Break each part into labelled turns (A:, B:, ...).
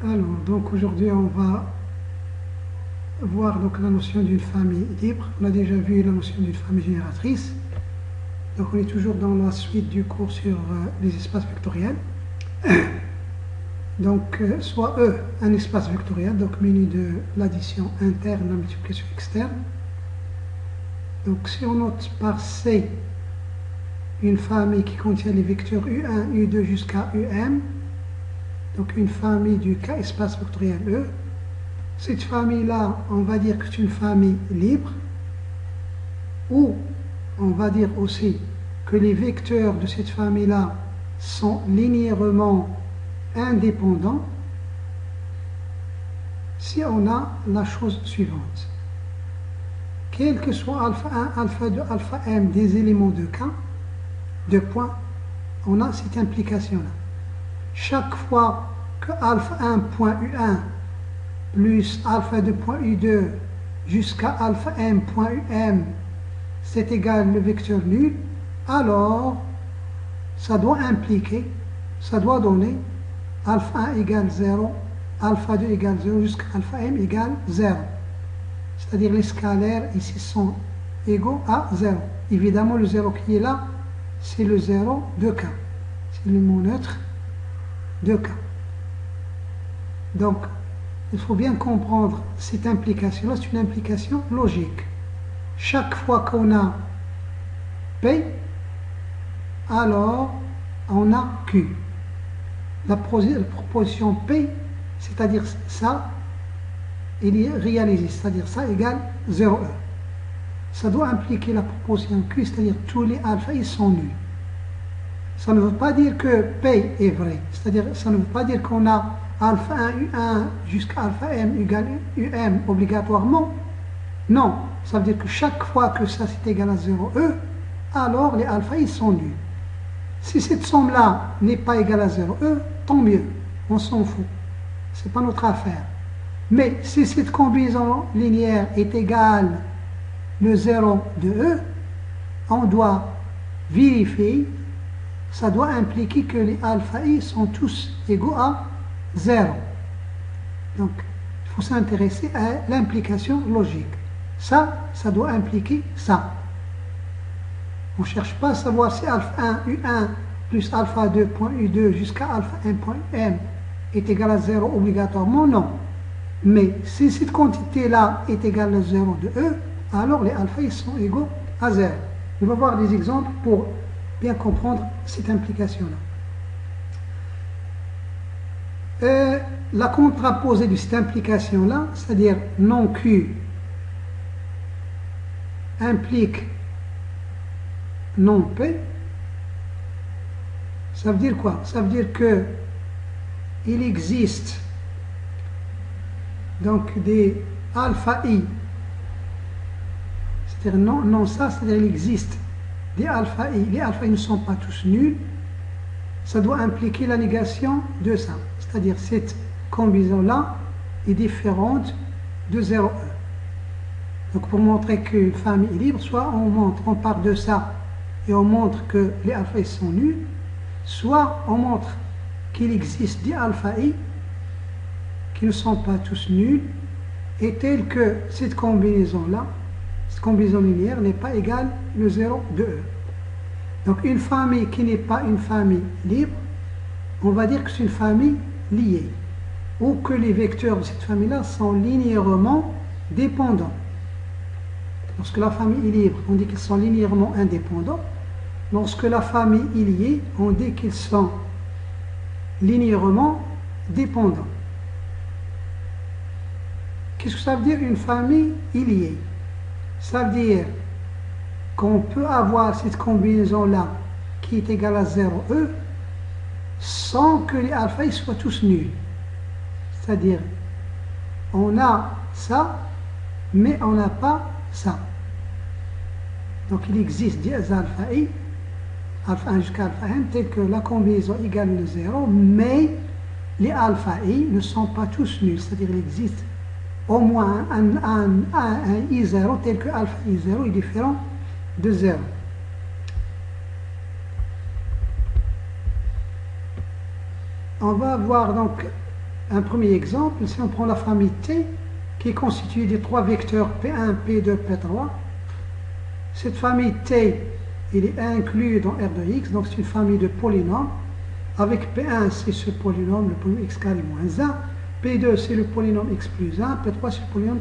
A: Alors, donc aujourd'hui on va voir donc la notion d'une famille libre. On a déjà vu la notion d'une famille génératrice. Donc on est toujours dans la suite du cours sur les espaces vectoriels. Donc soit E, un espace vectoriel, donc muni de l'addition interne, la multiplication externe. Donc si on note par C une famille qui contient les vecteurs U1, U2 jusqu'à UM, donc une famille du K espace vectoriel E, cette famille-là, on va dire que c'est une famille libre, ou on va dire aussi que les vecteurs de cette famille-là sont linéairement indépendants si on a la chose suivante. Quel que soit alpha 1, alpha 2, alpha m des éléments de K, de points, on a cette implication-là. Chaque fois que alpha 1 point U1 plus alpha 2 point U2 jusqu'à alpha m point UM c'est égal le vecteur nul, alors ça doit impliquer, ça doit donner alpha 1 égale 0, alpha 2 égale 0 jusqu'à alpha m égale 0. C'est-à-dire les scalaires ici sont égaux à 0. Évidemment le 0 qui est là, c'est le 0 de K. C'est le mot neutre de K. Donc, il faut bien comprendre cette implication-là, c'est une implication logique. Chaque fois qu'on a P, alors on a Q. La proposition P, c'est-à-dire ça, il est réalisé, c'est-à-dire ça égale 0,1. Ça doit impliquer la proposition Q, c'est-à-dire tous les alpha, ils sont nuls. Ça ne veut pas dire que P est vrai, c'est-à-dire ça ne veut pas dire qu'on a alpha 1, U1 jusqu'à alpha m égale UM obligatoirement. Non, ça veut dire que chaque fois que ça c'est égal à 0,E, alors les alpha ils sont nuls. Si cette somme-là n'est pas égale à 0,E, tant mieux, on s'en fout. Ce n'est pas notre affaire. Mais si cette combinaison linéaire est égale le 0 de E, on doit vérifier, ça doit impliquer que les alpha i sont tous égaux à 0. Donc, il faut s'intéresser à l'implication logique. Ça doit impliquer ça. On ne cherche pas à savoir si alpha 1, U1 plus alpha 2, point U2 jusqu'à alpha m, point M est égal à 0 obligatoirement, non. Mais si cette quantité-là est égale à 0 de E, alors les alpha ils sont égaux à 0. On va voir des exemples pour bien comprendre cette implication-là. La contraposée de cette implication-là, c'est-à-dire non Q implique non P, ça veut dire quoi? Ça veut dire que il existe donc des alpha i, c'est-à-dire non ça, c'est-à-dire il existe des alpha i, les alpha i ne sont pas tous nuls, ça doit impliquer la négation de ça, c'est-à-dire cette combinaison-là est différente de 0,1. Donc pour montrer qu'une famille est libre, soit on part de ça et on montre que les alpha i sont nuls, soit on montre qu'il existe des alpha i qui ne sont pas tous nuls et tels que cette combinaison-là, cette combinaison linéaire n'est pas égale le 0 de E. Donc une famille qui n'est pas une famille libre, on va dire que c'est une famille liée, ou que les vecteurs de cette famille-là sont linéairement dépendants. Lorsque la famille est libre, on dit qu'ils sont linéairement indépendants. Lorsque la famille est liée, on dit qu'ils sont linéairement dépendants. Qu'est-ce que ça veut dire une famille liée? Ça veut dire qu'on peut avoir cette combinaison-là qui est égale à 0,E sans que les alpha soient tous nuls. C'est-à-dire, on a ça, mais on n'a pas ça. Donc il existe des alpha i, alpha 1 jusqu'à alpha m, tels que la combinaison égale le 0, mais les alpha i ne sont pas tous nuls. C'est-à-dire il existe au moins un i0 tel que alpha i0 est différent de 0. On va voir donc un premier exemple, si on prend la famille T, qui est constituée des trois vecteurs P1, P2, P3, cette famille T, il est inclus dans R de X, donc c'est une famille de polynômes. Avec P1, c'est ce polynôme, le polynôme x carré moins 1. P2, c'est le polynôme x plus 1. P3, c'est le polynôme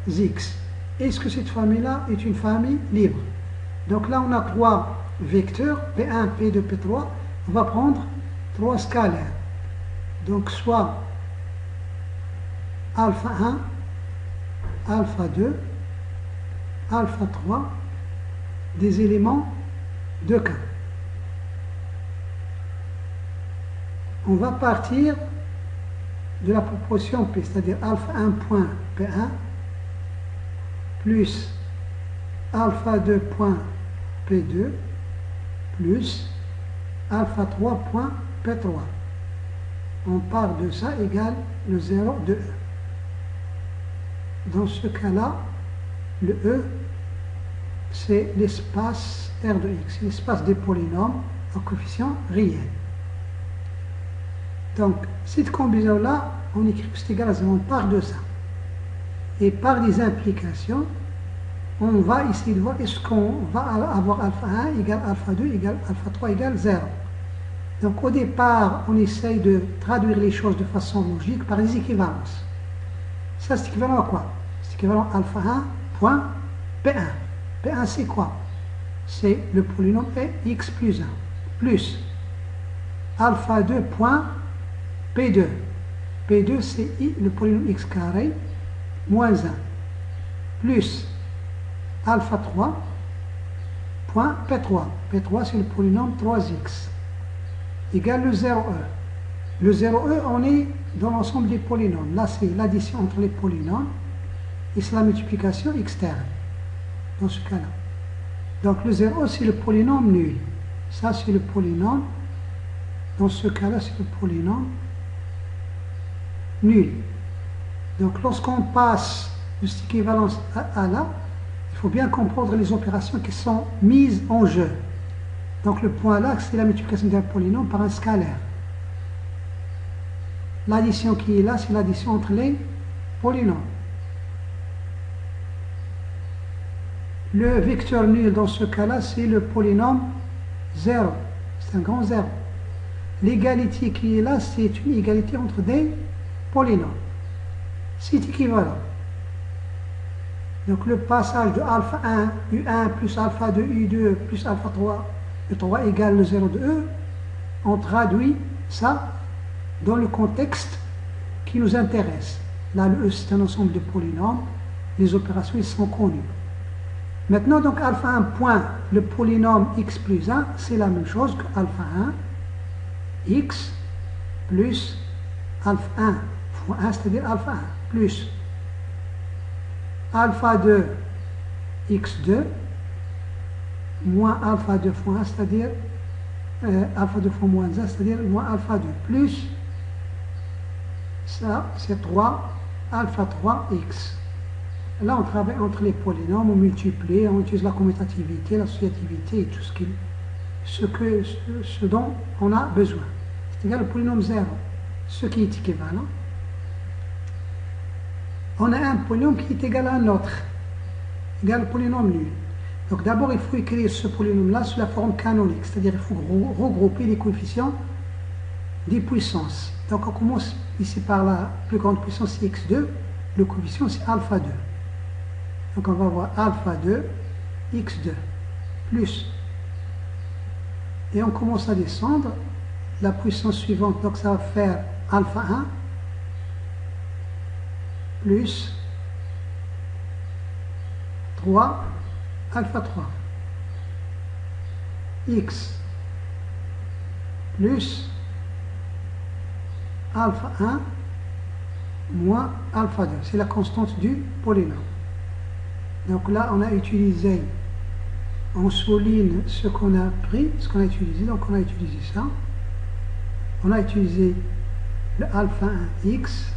A: 3x. Est-ce que cette famille-là est une famille libre? Donc là, on a trois vecteurs, P1, P2, P3. On va prendre trois scalaires. Donc soit alpha 1, alpha 2, alpha 3, des éléments de K. On va partir de la proportion P, c'est-à-dire alpha 1 point P1 plus alpha 2 point P2 plus alpha 3 point P3. On part de ça égale le 0 de E. Dans ce cas-là, le E, c'est l'espace R de X, l'espace des polynômes à coefficient réel. Donc, cette combinaison-là, on écrit que c'est égal à 0, on part de ça. Et par des implications, on va essayer de voir est-ce qu'on va avoir alpha 1 égale alpha 2 égale alpha 3 égale 0. Donc, au départ, on essaye de traduire les choses de façon logique par des équivalences. Ça, c'est équivalent à quoi? C'est équivalent à alpha 1 point P1. P1, c'est quoi? C'est le polynôme x plus 1 plus alpha 2 point P2. P2, c'est le polynôme x carré moins 1 plus alpha 3 point P3. P3, c'est le polynôme 3x égale le 0e. Le 0e, on est dans l'ensemble des polynômes. Là, c'est l'addition entre les polynômes et c'est la multiplication externe dans ce cas-là. Donc le 0, c'est le polynôme nul. Ça, c'est le polynôme. Dans ce cas-là, c'est le polynôme nul. Donc lorsqu'on passe de cette équivalence à là, il faut bien comprendre les opérations qui sont mises en jeu. Donc le point là, c'est la multiplication d'un polynôme par un scalaire. L'addition qui est là, c'est l'addition entre les polynômes. Le vecteur nul dans ce cas-là, c'est le polynôme 0. C'est un grand 0. L'égalité qui est là, c'est une égalité entre des polynômes. C'est équivalent. Donc le passage de alpha 1, U1 plus alpha 2, U2 plus alpha 3, U3 égale le 0 de E, on traduit ça dans le contexte qui nous intéresse. Là, le E, c'est un ensemble de polynômes. Les opérations, ils sont connues. Maintenant, donc, alpha 1 point, le polynôme x plus 1, c'est la même chose que alpha 1, x plus alpha 1 fois 1, c'est-à-dire alpha 1, plus alpha 2 x2 moins alpha 2 fois 1, c'est-à-dire alpha 2 fois moins 1, c'est-à-dire moins alpha 2, plus ça, c'est 3 alpha 3x. Là, on travaille entre les polynômes, on multiplie, on utilise la commutativité, l'associativité et tout ce dont on a besoin. C'est égal au polynôme 0, ce qui est équivalent. On a un polynôme qui est égal à un autre, égal au polynôme nul. Donc d'abord, il faut écrire ce polynôme-là sous la forme canonique, c'est-à-dire il faut regrouper les coefficients des puissances. Donc on commence ici par la plus grande puissance, c'est x2, le coefficient c'est alpha 2. Donc on va avoir alpha 2, x2, plus. Et on commence à descendre. La puissance suivante, donc ça va faire alpha 1, plus 3, alpha 3, x, plus alpha 1, moins alpha 2. C'est la constante du polynôme. Donc là, on a utilisé, on souligne ce qu'on a pris, ce qu'on a utilisé. Donc on a utilisé ça. On a utilisé le alpha 1x.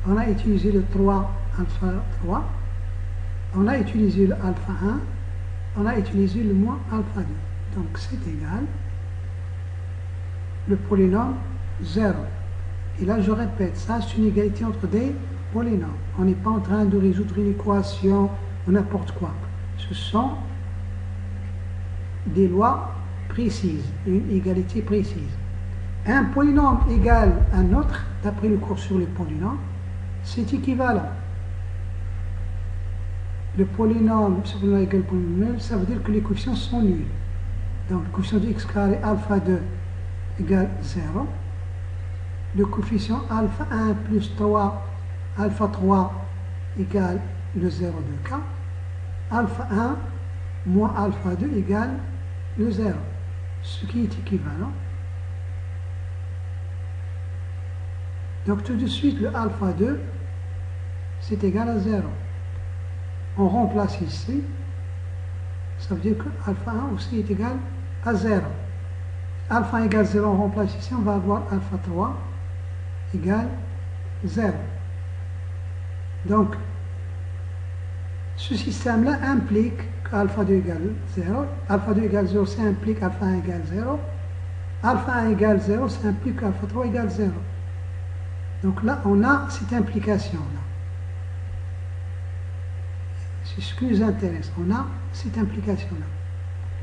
A: On a utilisé le 3 alpha 3. On a utilisé le alpha 1. On a utilisé le moins alpha 2. Donc c'est égal. Le polynôme 0. Et là, je répète, ça, c'est une égalité entre des polynômes. On n'est pas en train de résoudre une équation ou n'importe quoi. Ce sont des lois précises, une égalité précise. Un polynôme égale un autre, d'après le cours sur les polynômes, c'est équivalent. Le polynôme égale polynôme nul, ça veut dire que les coefficients sont nuls. Donc le coefficient de x carré alpha 2 égale 0. Le coefficient alpha 1 plus 3 alpha 3 égale le 0 de k. Alpha 1 moins alpha 2 égale le 0, ce qui est équivalent. Donc tout de suite, le alpha 2, c'est égal à 0. On remplace ici, ça veut dire que alpha 1 aussi est égal à 0. Alpha 1 égale 0, on remplace ici, on va avoir alpha 3 égale 0. Donc, ce système-là implique qu'alpha 2 égale 0. Alpha 2 égale 0, ça implique alpha 1 égale 0. Alpha 1 égale 0, ça implique alpha 3 égale 0. Donc là, on a cette implication-là. C'est ce qui nous intéresse. On a cette implication-là.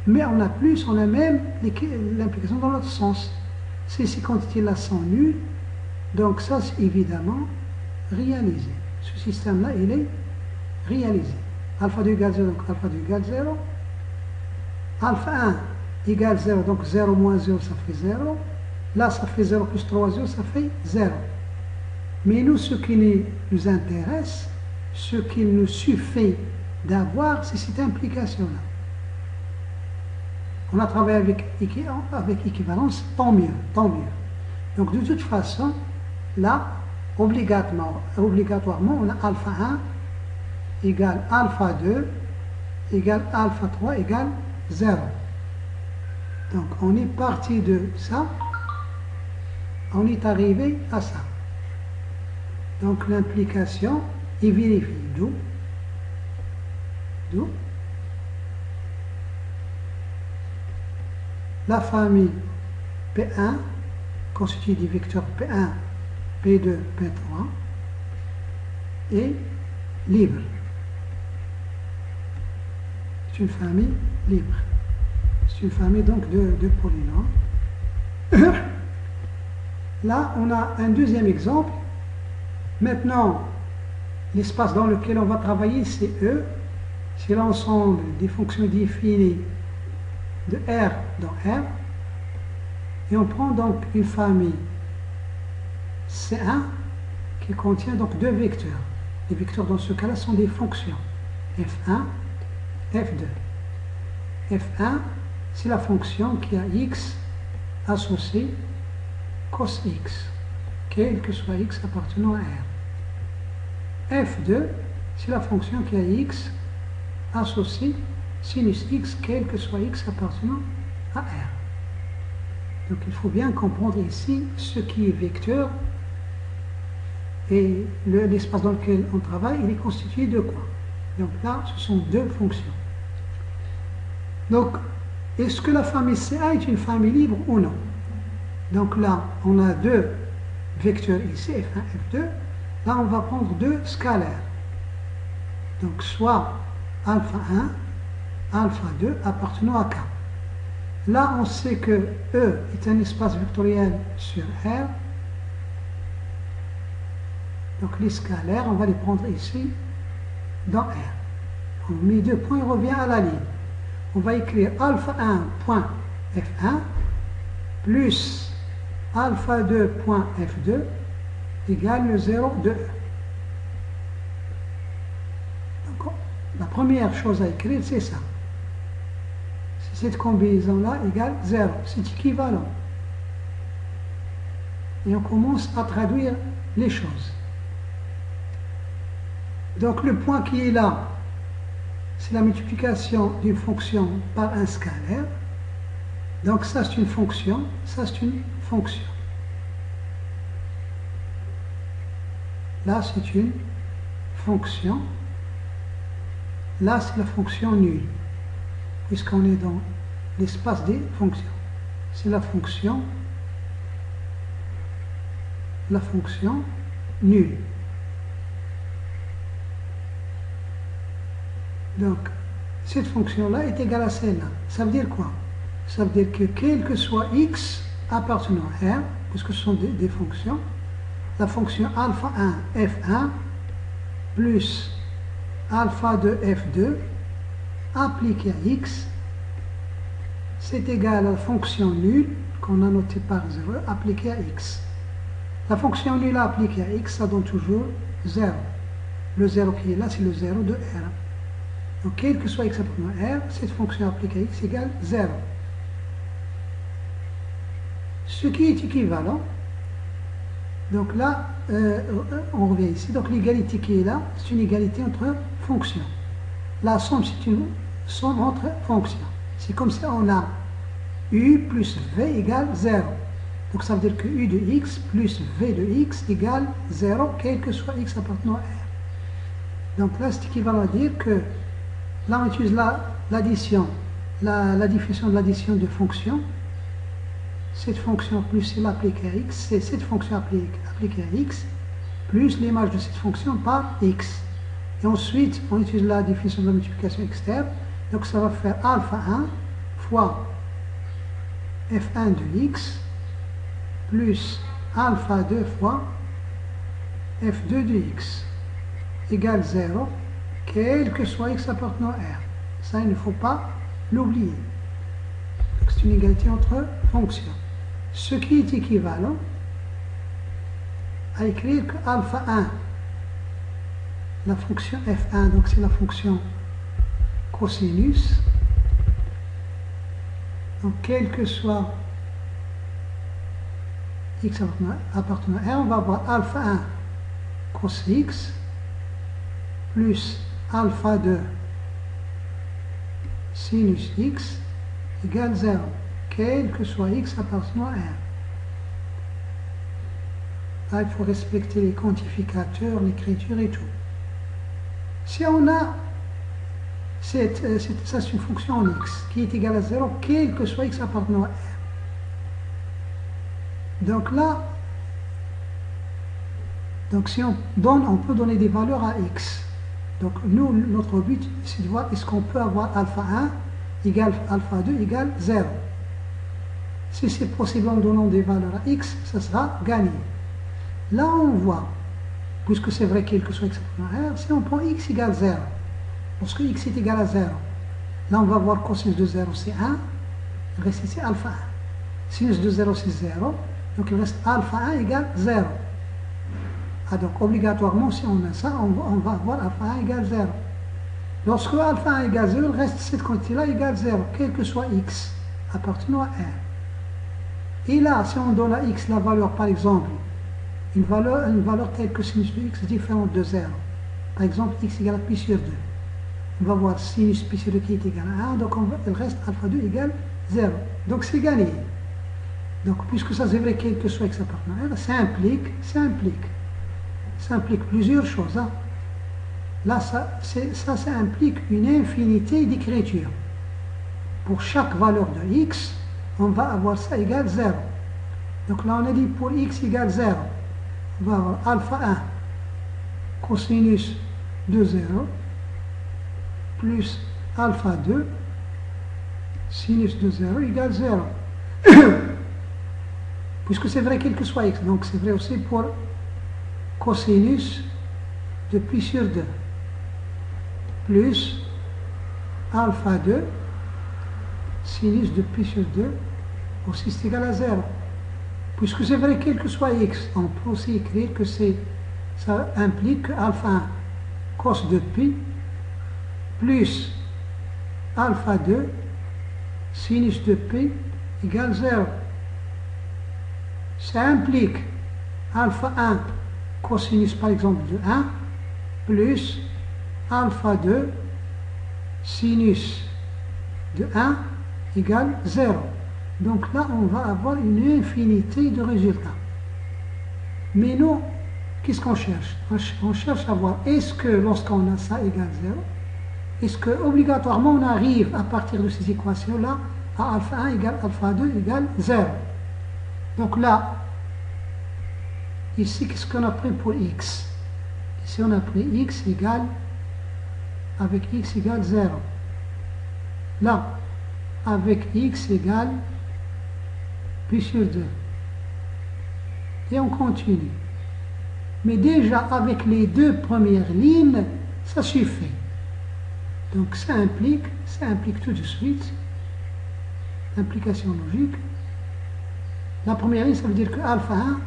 A: Mais on a plus, on a même l'implication dans l'autre sens. Ces quantités-là sont nulles. Donc ça, c'est évidemment réalisé. Ce système-là, il est réalisé. Alpha 2 égale 0, donc alpha 2 égale 0. Alpha 1 égale 0, donc 0 moins 0, ça fait 0. Là, ça fait 0 plus 3, 0, ça fait 0. Mais nous, ce qui nous intéresse, ce qu'il nous suffit d'avoir, c'est cette implication-là. On a travaillé avec équivalence, tant mieux, tant mieux. Donc de toute façon, là, obligatoirement, on a alpha 1 égale alpha 2 égale alpha 3 égale 0. Donc on est parti de ça, on est arrivé à ça. Donc l'implication est vérifiée. D'où la famille P1 constituée des vecteurs P1, P2, P3 est libre. C'est une famille libre. C'est une famille donc de polynômes. Là, on a un deuxième exemple. Maintenant, l'espace dans lequel on va travailler, c'est E. C'est l'ensemble des fonctions définies de R dans R. Et on prend donc une famille C1 qui contient donc deux vecteurs. Les vecteurs dans ce cas-là sont des fonctions. F1, F2. F1, c'est la fonction qui a x associé cos x, quel que soit x appartenant à R. F2, c'est la fonction qui a x associé sinus x, quel que soit x appartenant à R. Donc il faut bien comprendre ici ce qui est vecteur et l'espace dans lequel on travaille, il est constitué de quoi? Donc là, ce sont deux fonctions. Donc, est-ce que la famille CA est une famille libre ou non? Donc là, on a deux vecteurs ici, F1, F2. Là, on va prendre deux scalaires. Donc, soit alpha 1, alpha 2 appartenant à K. Là, on sait que E est un espace vectoriel sur R. Donc, les scalaires, on va les prendre ici, dans R. On met deux points, on revient à la ligne. On va écrire alpha 1 point F1 plus alpha 2 point F2 égale le 0 de E. Donc, la première chose à écrire, c'est ça. Cette combinaison-là égale 0. C'est équivalent. Et on commence à traduire les choses. Donc le point qui est là, c'est la multiplication d'une fonction par un scalaire. Donc ça c'est une fonction, ça c'est une fonction. Là c'est une fonction. Là c'est la fonction nulle, puisqu'on est dans l'espace des fonctions. C'est la fonction la fonction nulle. Donc, cette fonction-là est égale à celle-là. Ça veut dire quoi? Ça veut dire que quel que soit x appartenant à R, puisque ce sont des fonctions, la fonction alpha 1 f1 plus alpha 2 f2 appliqué à x, c'est égal à la fonction nulle qu'on a notée par 0 appliquée à x. La fonction nulle appliquée à x, ça donne toujours 0. Le 0 qui est là, c'est le 0 de R. Donc, quel que soit x appartenant à R, cette fonction appliquée à x égale 0. Ce qui est équivalent, donc là, on revient ici, donc l'égalité qui est là, c'est une égalité entre fonctions. La somme, c'est une somme entre fonctions. C'est comme si on a u plus v égale 0. Donc ça veut dire que u de x plus v de x égale 0, quel que soit x appartenant à R. Donc là, c'est équivalent à dire que là, on utilise l'addition, la définition de l'addition de fonctions. Cette fonction plus celle appliquée à x, c'est cette fonction appliquée à x, plus l'image de cette fonction par x. Et ensuite, on utilise la définition de la multiplication externe. Donc ça va faire alpha 1 fois f1 de x plus alpha 2 fois f2 de x égale 0, quel que soit x appartenant à R. Ça, il ne faut pas l'oublier. C'est une égalité entre fonctions. Ce qui est équivalent à écrire que alpha 1, la fonction f1, donc c'est la fonction cosinus. Donc, quel que soit x appartenant à R, on va avoir alpha 1 cos x plus alpha 2 sinus x égale 0, quel que soit x appartenant à R. Là, il faut respecter les quantificateurs, l'écriture et tout. Si on a ça, c'est une fonction en x qui est égale à 0, quel que soit x appartenant à R. Donc là, donc si on peut donner des valeurs à x. Donc nous, notre but, c'est de voir est-ce qu'on peut avoir alpha 1 égale alpha 2 égale 0. Si c'est possible en donnant des valeurs à x, ça sera gagné. Là, on voit, puisque c'est vrai quel que soit x appartenant à R, si on prend x égale 0, lorsque x est égal à 0, là on va voir cosinus de 0 c'est 1, il reste ici alpha 1. Sinus de 0 c'est 0, donc il reste alpha 1 égale 0. Ah, donc obligatoirement, si on a ça, on va avoir alpha 1 égale 0. Lorsque alpha 1 égale 0, il reste cette quantité-là égale 0, quel que soit x appartenant à R. Et là, si on donne à x la valeur, par exemple, une valeur telle que sinus de x différente de 0, par exemple x égale à pi sur 2, on va voir sinus pi sur 2 qui est égal à 1, donc il reste alpha 2 égale 0. Donc c'est gagné. Donc puisque ça c'est vrai quel que soit x appartenant à R, ça implique plusieurs choses. Hein. Là, ça implique une infinité d'écritures. Pour chaque valeur de x, on va avoir ça égale 0. Donc là, on a dit pour x égale 0, on va avoir alpha 1 cosinus de 0 plus alpha 2 sinus de 0 égale 0. Puisque c'est vrai quel que soit x, donc c'est vrai aussi pour cosinus de pi sur 2 plus alpha 2 sinus de pi sur 2 aussi c'est égal à 0. Puisque c'est vrai quel que soit x, on peut aussi écrire que ça implique que alpha 1 cos de pi plus alpha 2 sinus de pi égale 0. Ça implique alpha 1 cosinus par exemple de 1 plus alpha 2 sinus de 1 égale 0. Donc là, on va avoir une infinité de résultats. Mais nous, qu'est-ce qu'on cherche? On cherche à voir, est-ce que lorsqu'on a ça égale 0, est-ce que obligatoirement on arrive à partir de ces équations-là à alpha 1 égale alpha 2 égale 0. Donc là, Ici, qu'est-ce qu'on a pris pour x? Ici, on a pris x égale, avec x égale 0. Là, avec x égale pi sur 2. Et on continue. Mais déjà, avec les deux premières lignes, ça suffit. Donc, ça implique tout de suite, implication logique. La première ligne, ça veut dire que alpha 1,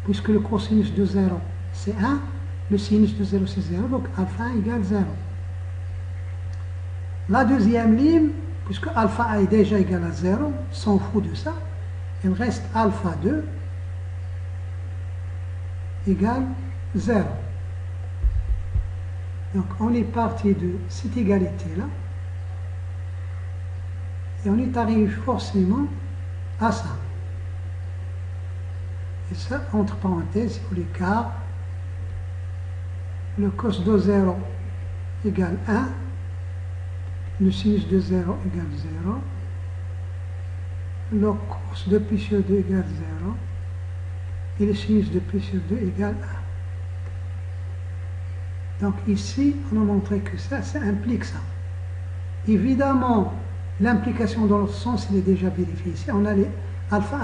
A: puisque le cosinus de 0, c'est 1, le sinus de 0, c'est 0, donc alpha 1 égale 0. La deuxième ligne, puisque alpha 1 est déjà égal à 0, on s'en fout de ça, il reste alpha 2 égale 0. Donc on est parti de cette égalité-là, et on est arrivé forcément à ça. Et ça, entre parenthèses, si vous voulez, car le cos de 0 égale 1, le sinus de 0 égale 0, le cos de pi sur 2 égale 0, et le sinus de pi sur 2 égale 1. Donc ici, on a montré que ça implique ça. Évidemment, l'implication dans l'autre sens, elle est déjà vérifiée. Ici, on a les alpha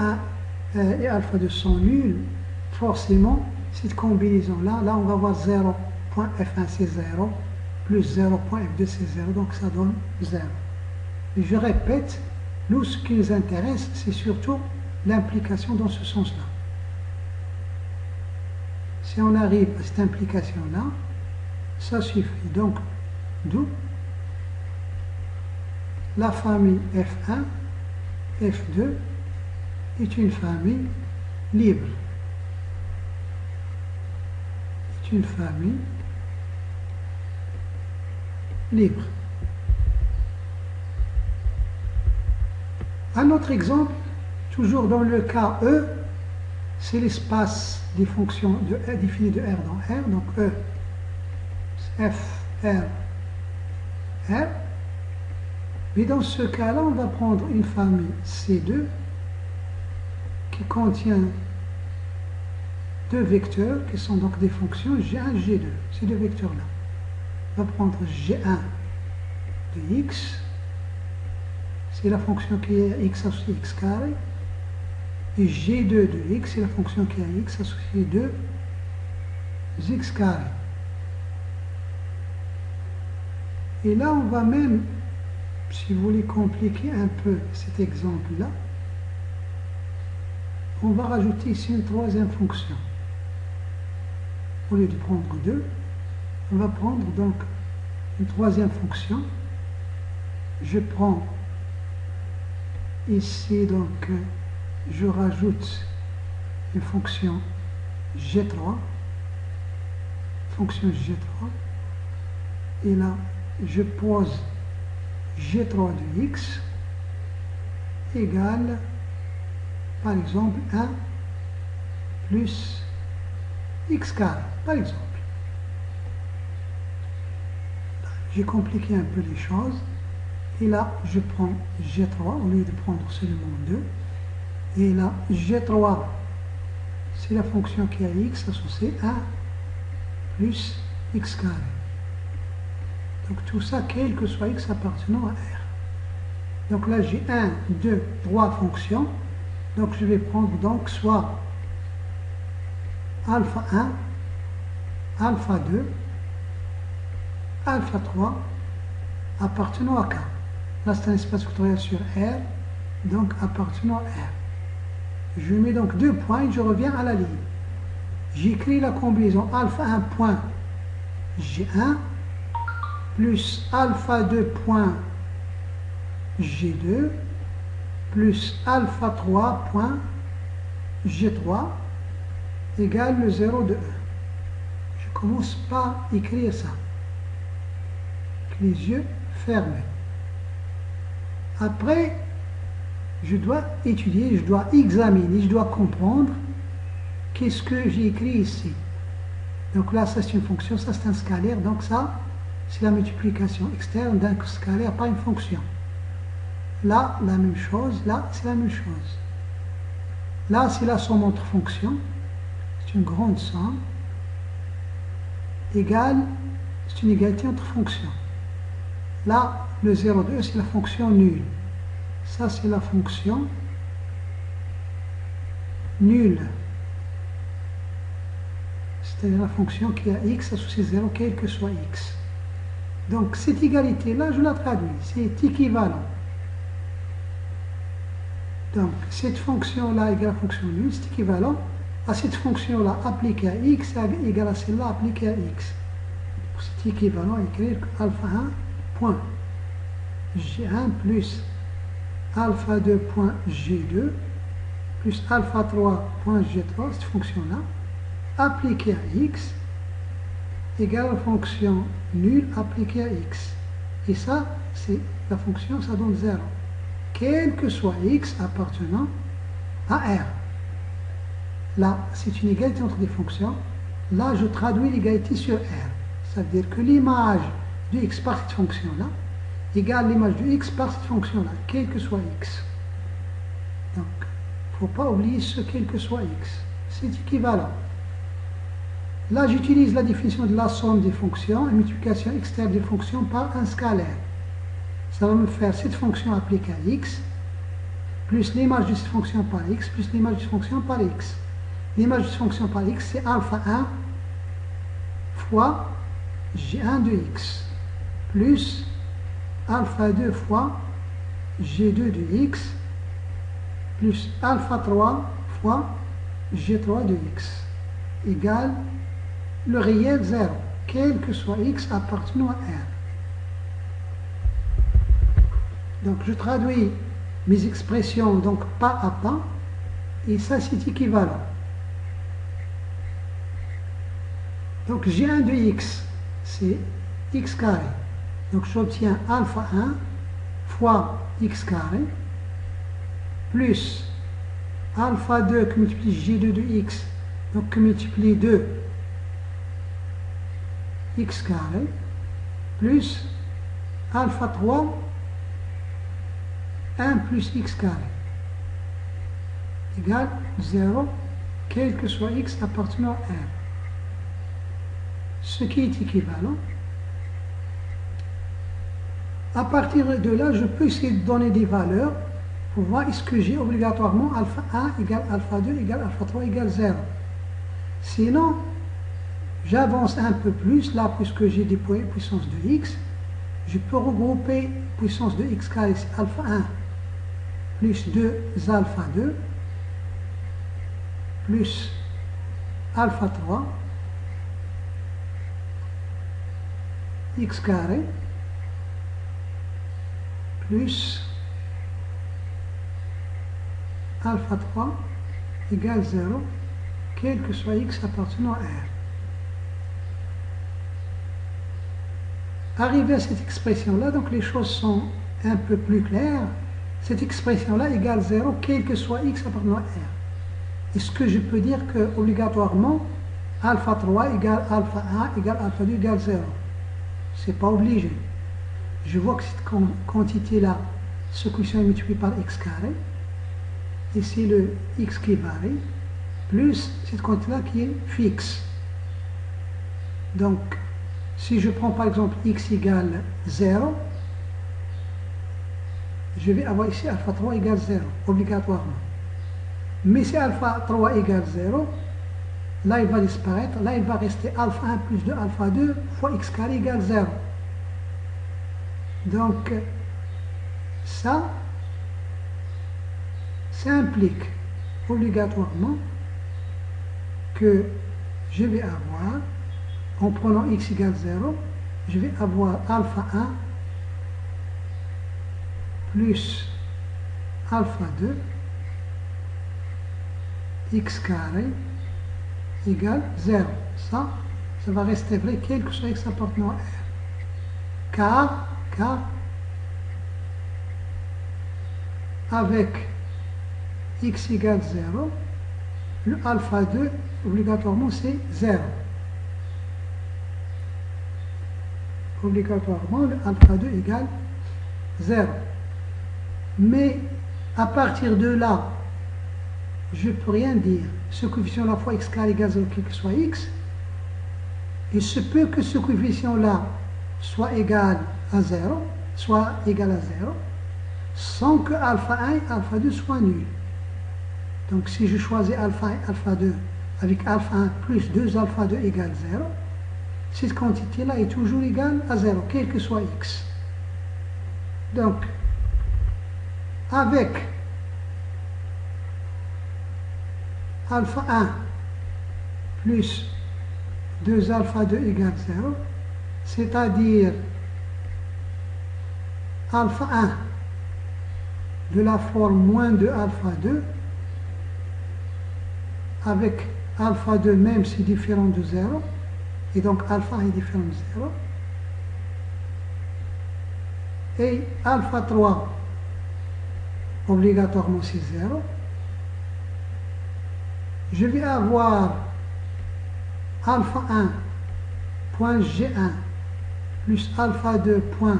A: 1 et alpha 2 sont nuls. Forcément, cette combinaison-là, là, on va voir 0.f1 c'est 0, plus 0.f2 c'est 0, donc ça donne 0. Et je répète, nous, ce qui nous intéresse, c'est surtout l'implication dans ce sens-là. Si on arrive à cette implication-là, ça suffit. Donc, d'où la famille F1, F2 est une famille libre. C'est une famille libre. Un autre exemple, toujours dans le cas E, c'est l'espace des fonctions définies de R dans R. Donc E, F, R, R. Mais dans ce cas-là, on va prendre une famille C2 qui contient deux vecteurs qui sont donc des fonctions G1 et G2. Ces deux vecteurs-là. On va prendre G1 de x, c'est la fonction qui est à x associée x carré, et G2 de x, c'est la fonction qui est à x associée 2 x carré. Et là, on va même, si vous voulez compliquer un peu cet exemple-là, on va rajouter ici une troisième fonction. Au lieu de prendre 2, on va prendre donc une troisième fonction. Je prends ici, donc, je rajoute une fonction G3, et là, je pose G3 de x égale, par exemple, 1 plus x carré, par exemple. J'ai compliqué un peu les choses. Et là, je prends G3 au lieu de prendre seulement 2. Et là, G3, c'est la fonction qui est à x associée 1 plus x carré. Donc tout ça, quel que soit x appartenant à R. Donc là, j'ai 1, 2, 3 fonctions. Donc je vais prendre donc soit alpha 1, alpha 2, alpha 3 appartenant à K. Là, c'est un espace vectoriel sur R, donc appartenant à R. Je mets donc 2 points et je reviens à la ligne. J'écris la combinaison alpha 1 point G1 plus alpha 2 point G2 plus alpha 3 point G3 égale le 0 de 1. Je commence par écrire ça. Avec les yeux fermés. Après, je dois étudier, je dois examiner, je dois comprendre qu'est-ce que j'ai écrit ici. Donc là, ça c'est une fonction, ça c'est un scalaire, donc ça c'est la multiplication externe d'un scalaire par une fonction. Là, la même chose, là c'est la même chose. Là, c'est la somme entre fonctions, c'est c'est une grande somme, égale, c'est une égalité entre fonctions. Là, le 0,2, c'est la fonction nulle. Ça, c'est la fonction nulle. C'est-à-dire la fonction qui a x associé 0, quel que soit x. Donc, cette égalité-là, je la traduis. C'est équivalent. Donc, cette fonction-là égale à la fonction nulle, c'est équivalent à cette fonction-là appliquée à x égale à celle-là appliquée à x. C'est équivalent à écrire que alpha 1 point G1 plus alpha 2 point G2 plus alpha 3 point G3, cette fonction-là, appliquée à x égale à la fonction nulle appliquée à x. Et ça, c'est la fonction, ça donne 0. Quel que soit x appartenant à R. Là, c'est une égalité entre des fonctions. Là, je traduis l'égalité sur R. Ça veut dire que l'image de x par cette fonction-là égale l'image de x par cette fonction-là, quel que soit x. Donc, il ne faut pas oublier ce quel que soit x. C'est équivalent. Là, j'utilise la définition de la somme des fonctions, une multiplication externe des fonctions par un scalaire. Ça va me faire cette fonction appliquée à x, plus l'image de cette fonction par x, plus l'image de cette fonction par x. L'image de cette fonction par x, c'est alpha 1 fois g1 de x, plus alpha 2 fois g2 de x, plus alpha 3 fois g3 de x, égale le réel 0, quel que soit x appartenant à R. Donc je traduis mes expressions donc pas à pas, et ça c'est équivalent. Donc G1 de x, c'est x carré. Donc j'obtiens alpha 1 fois x carré, plus alpha 2 que multiplie G2 de x, donc que multiplie 2 x carré, plus alpha 3 1 plus x carré égale 0, quel que soit x appartenant à R. Ce qui est équivalent. À partir de là, je peux essayer de donner des valeurs pour voir est-ce que j'ai obligatoirement alpha 1 égale alpha 2 égale alpha 3 égale 0. Sinon, j'avance un peu plus, là, puisque j'ai des puissances de x, je peux regrouper puissance de x carré, c'est alpha 1 plus 2 alpha 2 plus alpha 3 x carré plus alpha 3 égale 0, quel que soit x appartenant à R. Arrivé à cette expression-là, donc les choses sont un peu plus claires. Cette expression-là égale 0, quel que soit x appartenant à R. Est-ce que je peux dire que obligatoirement alpha 3 égale alpha 1 égale alpha 2 égale 0? C'est pas obligé. Je vois que cette quantité-là, ce coefficient est multiplié par x carré, et c'est le x qui varie, plus cette quantité-là qui est fixe. Donc, si je prends par exemple x égale 0, je vais avoir ici alpha 3 égale 0, obligatoirement. Mais si alpha 3 égale 0, là il va disparaître, là il va rester alpha 1 plus 2 alpha 2 fois x carré égale 0. Donc, ça implique obligatoirement que je vais avoir, en prenant x égale 0, je vais avoir alpha 1 plus alpha 2 x carré égale 0. Ça va rester vrai quel que soit x appartenant à R. Car avec x égale 0, le alpha 2, obligatoirement, c'est 0. Obligatoirement, le alpha 2 égale 0. Mais à partir de là, je ne peux rien dire. Ce coefficient-là fois x carré égale 0, quel que soit x, il se peut que ce coefficient-là soit égal à 0, soit égal à 0, sans que alpha 1 et alpha 2 soient nuls. Donc si je choisis alpha 1 et alpha 2 avec alpha 1 plus 2 alpha 2 égale 0, cette quantité-là est toujours égale à 0, quel que soit x. Donc, avec alpha 1 plus 2 alpha 2 égale 0, c'est-à-dire alpha 1 de la forme moins 2 alpha 2 avec alpha 2 même si différent de 0, et donc alpha 1 est différent de 0, et alpha 3 obligatoirement c'est 0. Je vais avoir alpha 1 point G1 plus alpha 2 point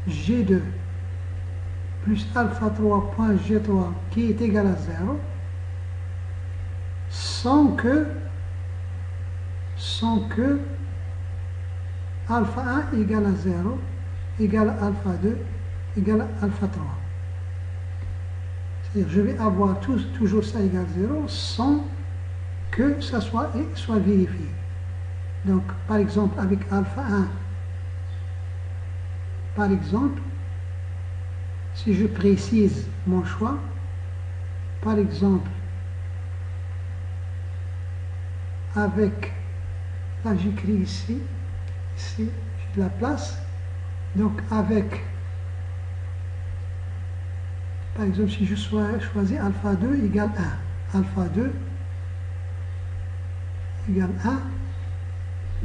A: G2 plus alpha 3 point G3 qui est égal à 0, sans que alpha 1 égale à 0, égale à alpha 2, égale à alpha 3. C'est-à-dire je vais avoir toujours ça égale 0 sans que ça soit vérifié. Donc par exemple avec alpha 1, par exemple, si je précise mon choix, par exemple avec, là j'écris ici j'ai de la place, donc avec, par exemple si je choisis alpha 2 égale 1, alpha 2 égale 1,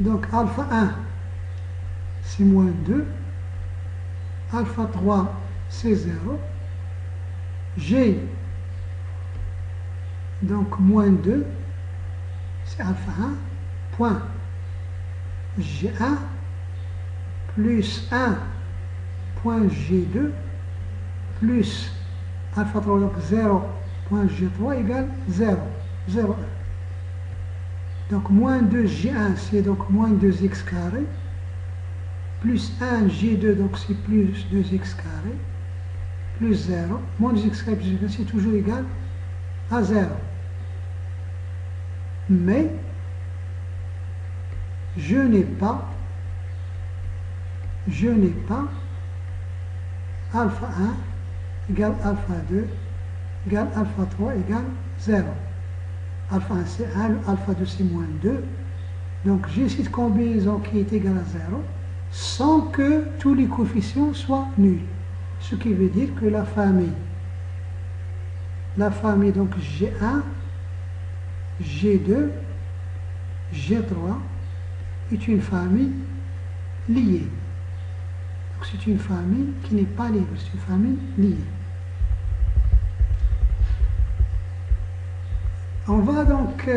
A: donc alpha 1 c'est moins 2, alpha 3 c'est 0, G donc moins 2 c'est alpha 1 point G1 plus 1 point G2 plus alpha 3 donc 0 point G3 égale 0, 0, 1. Donc moins 2 G1 c'est donc moins 2x carré plus 1 G2 donc c'est plus 2x carré plus 0, moins 2x carré plus 0 c'est toujours égal à 0. Mais je n'ai pas alpha 1 égale alpha 2 égale alpha 3 égale 0. Alpha 1 c'est 1, alpha 2 c'est moins 2. Donc j'ai cette combinaison qui est égale à 0 sans que tous les coefficients soient nuls. Ce qui veut dire que la famille donc G1, G2, G3 est une famille liée. Donc c'est une famille qui n'est pas libre, c'est une famille liée. On va donc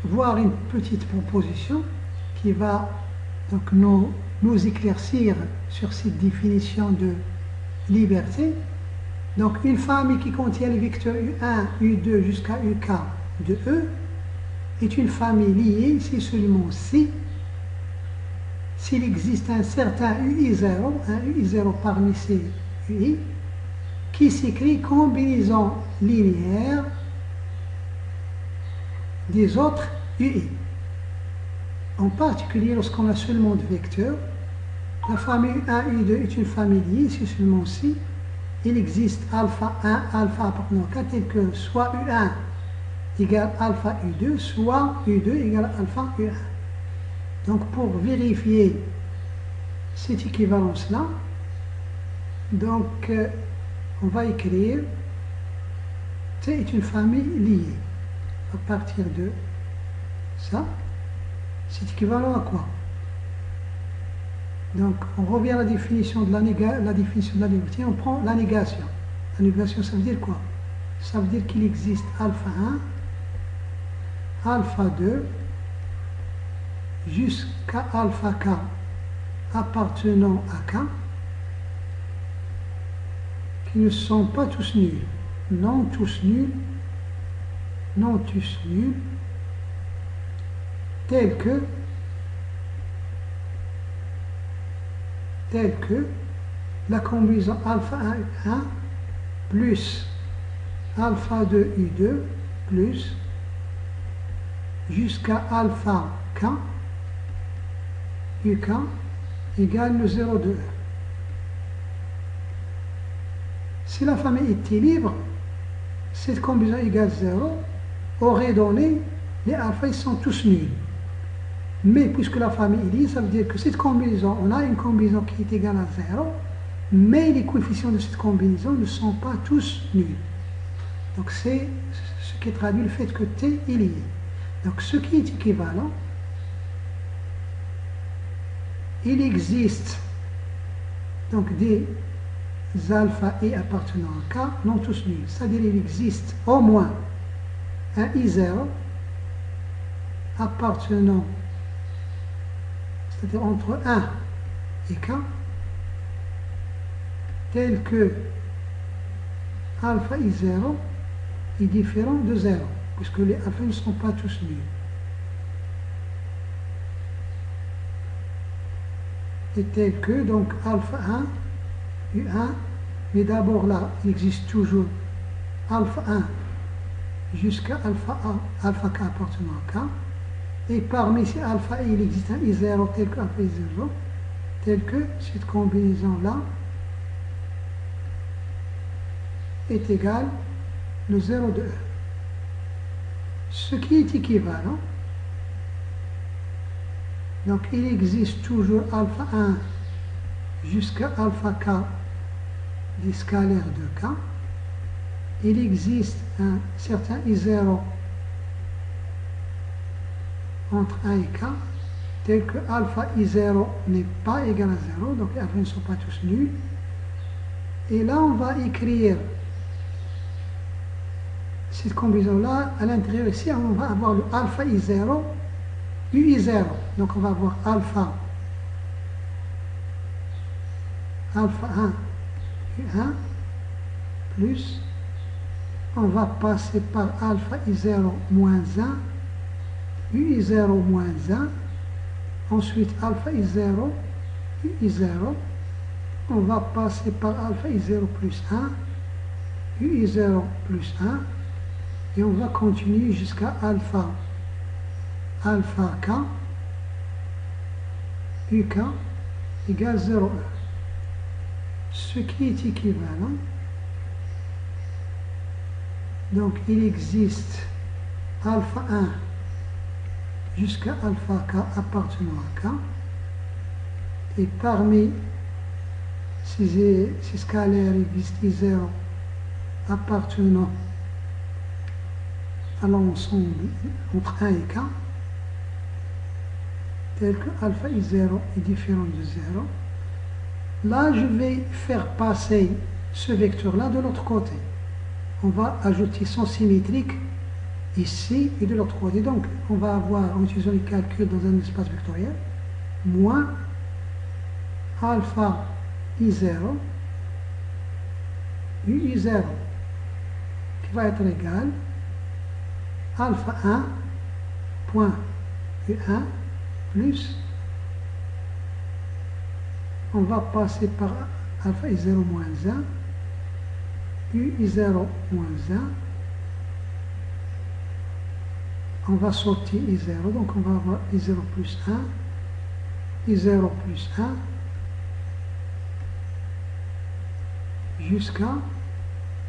A: voir une petite proposition qui va donc nous éclaircir sur cette définition de liberté. Donc une famille qui contient les vecteurs U1, U2 jusqu'à UK de E est une famille liée si seulement si s'il existe un certain UI0, un UI0 parmi ces UI, qui s'écrit combinaison linéaire des autres UI. En particulier, lorsqu'on a seulement deux vecteurs, la famille U1, U2 est une famille liée si seulement si il existe alpha 1, alpha appartenant à tel que soit U1 égale alpha U2, soit U2 égale alpha U1. Donc pour vérifier cette équivalence-là, donc on va écrire T est une famille liée. À partir de ça, c'est équivalent à quoi? Donc on revient à la définition de la liberté, on prend la négation. La négation, ça veut dire quoi? Ça veut dire qu'il existe alpha 1, alpha 2, jusqu'à alpha k appartenant à k, qui ne sont pas tous nuls. Non tous nuls, non-tus nul tel que la combinaison alpha 1 U1 plus alpha 2 U2 plus jusqu'à alpha K UK égale le 0 de E. Si la famille était libre, cette combinaison égale 0 aurait donné les alphas, ils sont tous nuls. Mais puisque la famille est libre, ça veut dire que cette combinaison, on a une combinaison qui est égale à 0, mais les coefficients de cette combinaison ne sont pas tous nuls. Donc c'est ce qui traduit le fait que T est lié. Donc ce qui est équivalent, il existe donc des alpha i appartenant à K, non tous nuls. C'est-à-dire il existe au moins un I0 appartenant, c'est-à-dire entre 1 et K, tel que alpha I0 est différent de 0, puisque les alphas ne sont pas tous nuls. Et tel que, donc, alpha 1, U1, mais d'abord là, il existe toujours alpha 1 jusqu'à alpha A, alpha K appartenant à K, et parmi ces alpha il existe un I0 tel que alpha I0, tel que cette combinaison-là est égale le 0 de E. Ce qui est équivalent, donc il existe toujours alpha 1 jusqu'à alpha K des scalaires de K. Il existe un certain I0 entre 1 et K, tel que alpha I0 n'est pas égal à 0, donc les alphas ne sont pas tous nuls. Et là, on va écrire cette combinaison-là. À l'intérieur ici, on va avoir le alpha I0, UI0. Donc on va avoir alpha 1 U1 plus, on va passer par alpha I0 moins 1, UI0 moins 1, ensuite alpha I0, UI0, on va passer par alpha I0 plus 1, UI0 plus 1, et on va continuer jusqu'à alpha K, UK égale 0,1. Ce qui est équivalent, donc il existe alpha 1 jusqu'à alpha K appartenant à K, et parmi ces scalaires, il existe I0 appartenant à l'ensemble entre 1 et K, tel que alpha I0 est différent de 0. Là, je vais faire passer ce vecteur-là de l'autre côté. On va ajouter son symétrique ici et de l'autre côté. Donc, on va avoir, en utilisant les calculs dans un espace vectoriel, moins alpha I0, UI0, qui va être égal alpha 1 point U1 plus, on va passer par alpha I0 moins 1, UI0 moins 1, on va sortir I0, donc on va avoir I0 plus 1, I0 plus 1, jusqu'à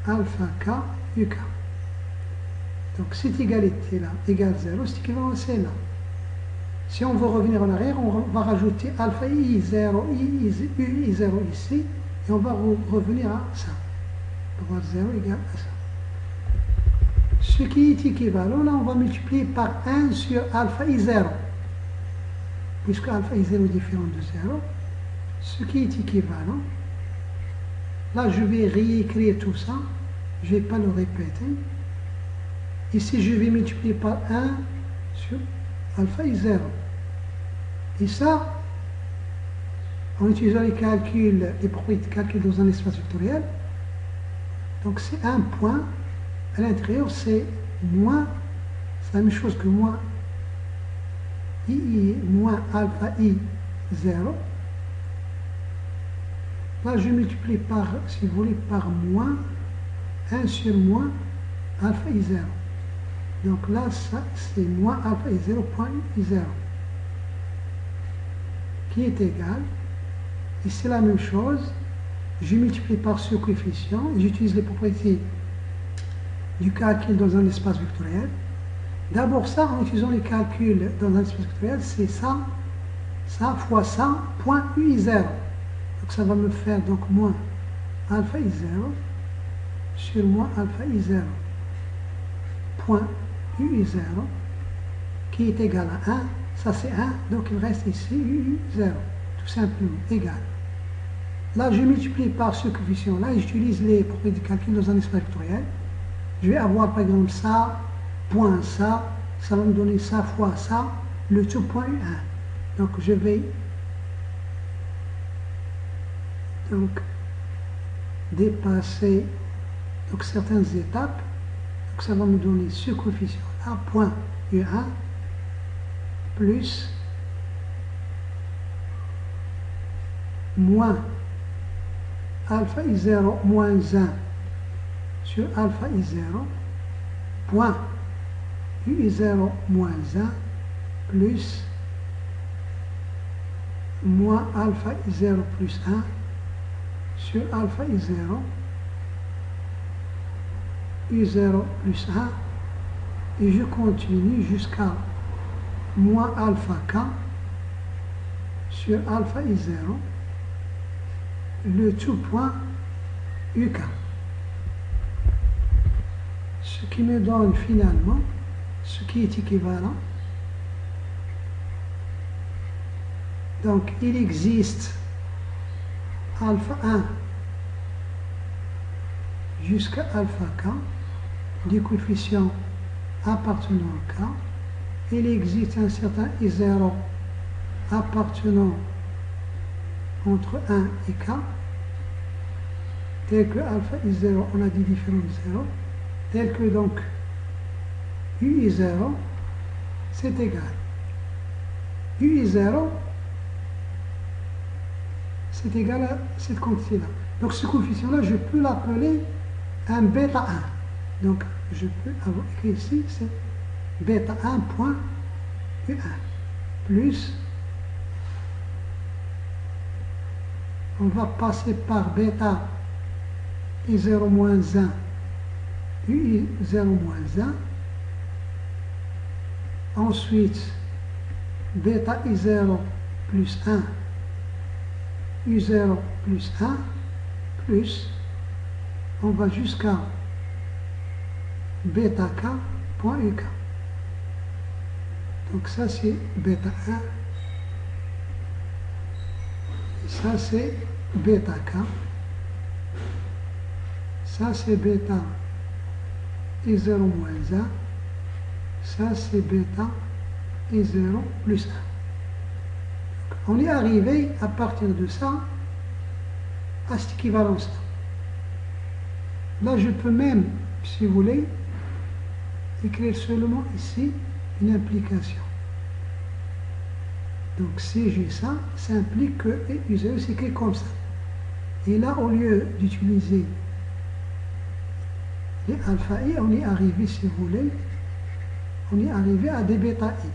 A: alpha K UK. Donc cette égalité-là égale 0, c'est équivalent à celle-là. Si on veut revenir en arrière, on va rajouter alpha I0, UI0 ici, et on va revenir à ça. On va avoir 0 égale à ça. Ce qui est équivalent, là, on va multiplier par 1 sur alpha I0. Puisque alpha I0 est différent de 0, ce qui est équivalent, là, je vais réécrire tout ça, je ne vais pas le répéter. Ici, je vais multiplier par 1 sur alpha I0. Et ça, en utilisant les calculs, les propriétés de calcul dans un espace vectoriel, donc c'est un point, à l'intérieur c'est moins, c'est la même chose que moins II moins alpha I 0. Là, je multiplie par, si vous voulez, par moins 1 sur moins alpha I 0. Donc là, ça, c'est moins alpha I 0 point I 0 qui est égal. Et c'est la même chose. Je multiplie par ce coefficient et j'utilise les propriétés du calcul dans un espace vectoriel. D'abord, ça, en utilisant les calculs dans un espace vectoriel, c'est ça fois ça, point UI 0. Donc ça va me faire donc moins alpha I0 sur moins alpha I0 point UI0 qui est égal à 1. Ça c'est 1, donc il reste ici UI0, tout simplement, égal. Là, je multiplie par ce coefficient-là et j'utilise les propriétés de calcul dans un espace vectoriel. Je vais avoir par exemple ça, point ça va me donner ça fois ça, le tout point U1. Donc je vais donc dépasser donc certaines étapes. Donc ça va me donner ce coefficient-là, point U1, plus moins alpha I0 moins 1 sur alpha I0, point UI0 moins 1 plus moins alpha I0 plus 1 sur alpha I0, I0 plus 1, et je continue jusqu'à moins alpha K sur alpha I0, le tout point UK. Ce qui me donne finalement ce qui est équivalent. Donc il existe alpha 1 jusqu'à alpha K, des coefficients appartenant à K. Il existe un certain I0 appartenant entre 1 et K, tel que alpha I0, on a dit différents 0, tel que donc UI0, c'est égal. UI0, c'est égal à cette quantité-là. Donc ce coefficient-là, je peux l'appeler un bêta 1. Donc je peux avoir écrit ici, c'est bêta 1 point U1 plus, on va passer par bêta I0 moins 1, UI0 moins 1, ensuite bêta I0 plus 1, U0 plus 1, plus, on va jusqu'à bêta K point UK. Donc ça c'est bêta 1, et ça c'est bêta K, ça c'est bêta I0 moins 1, ça c'est bêta I0 plus 1. On est arrivé à partir de ça à cette équivalence-là. Là, je peux même, si vous voulez, écrire seulement ici une implication. Donc, si j'ai ça, ça implique que U0 s'écrit comme ça. Et là, au lieu d'utiliser les alpha I, on est arrivé, si vous voulez, on est arrivé à des bêta I.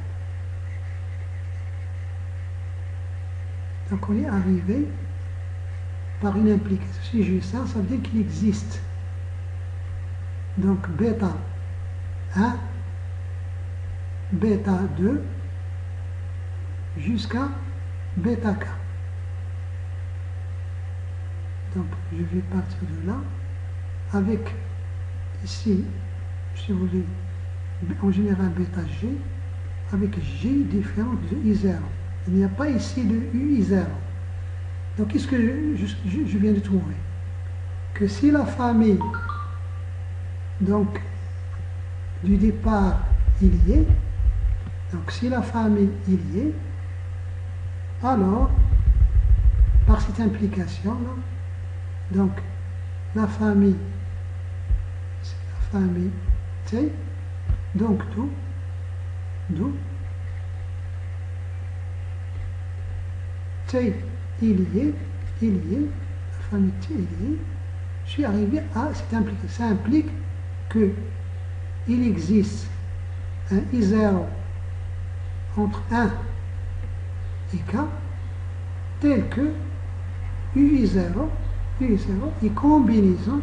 A: Donc on est arrivé par une implication. Si j'ai ça, ça veut dire qu'il existe donc bêta 1, bêta 2, jusqu'à bêta K. Donc je vais partir de là, avec ici, si vous voulez, en général bêta G, avec G différent de I0. Il n'y a pas ici de UI0. Donc, qu'est-ce que je viens de trouver? Que si la famille, donc, du départ, il y est, donc si la famille, il y est, alors, par cette implication-là, donc, la famille, c'est la famille T, Donc, d'où T il y est, la famille T il y est, je suis arrivé à cette implication. Ça implique que il existe un I0 entre 1 et K tel que UI0 est combinaison,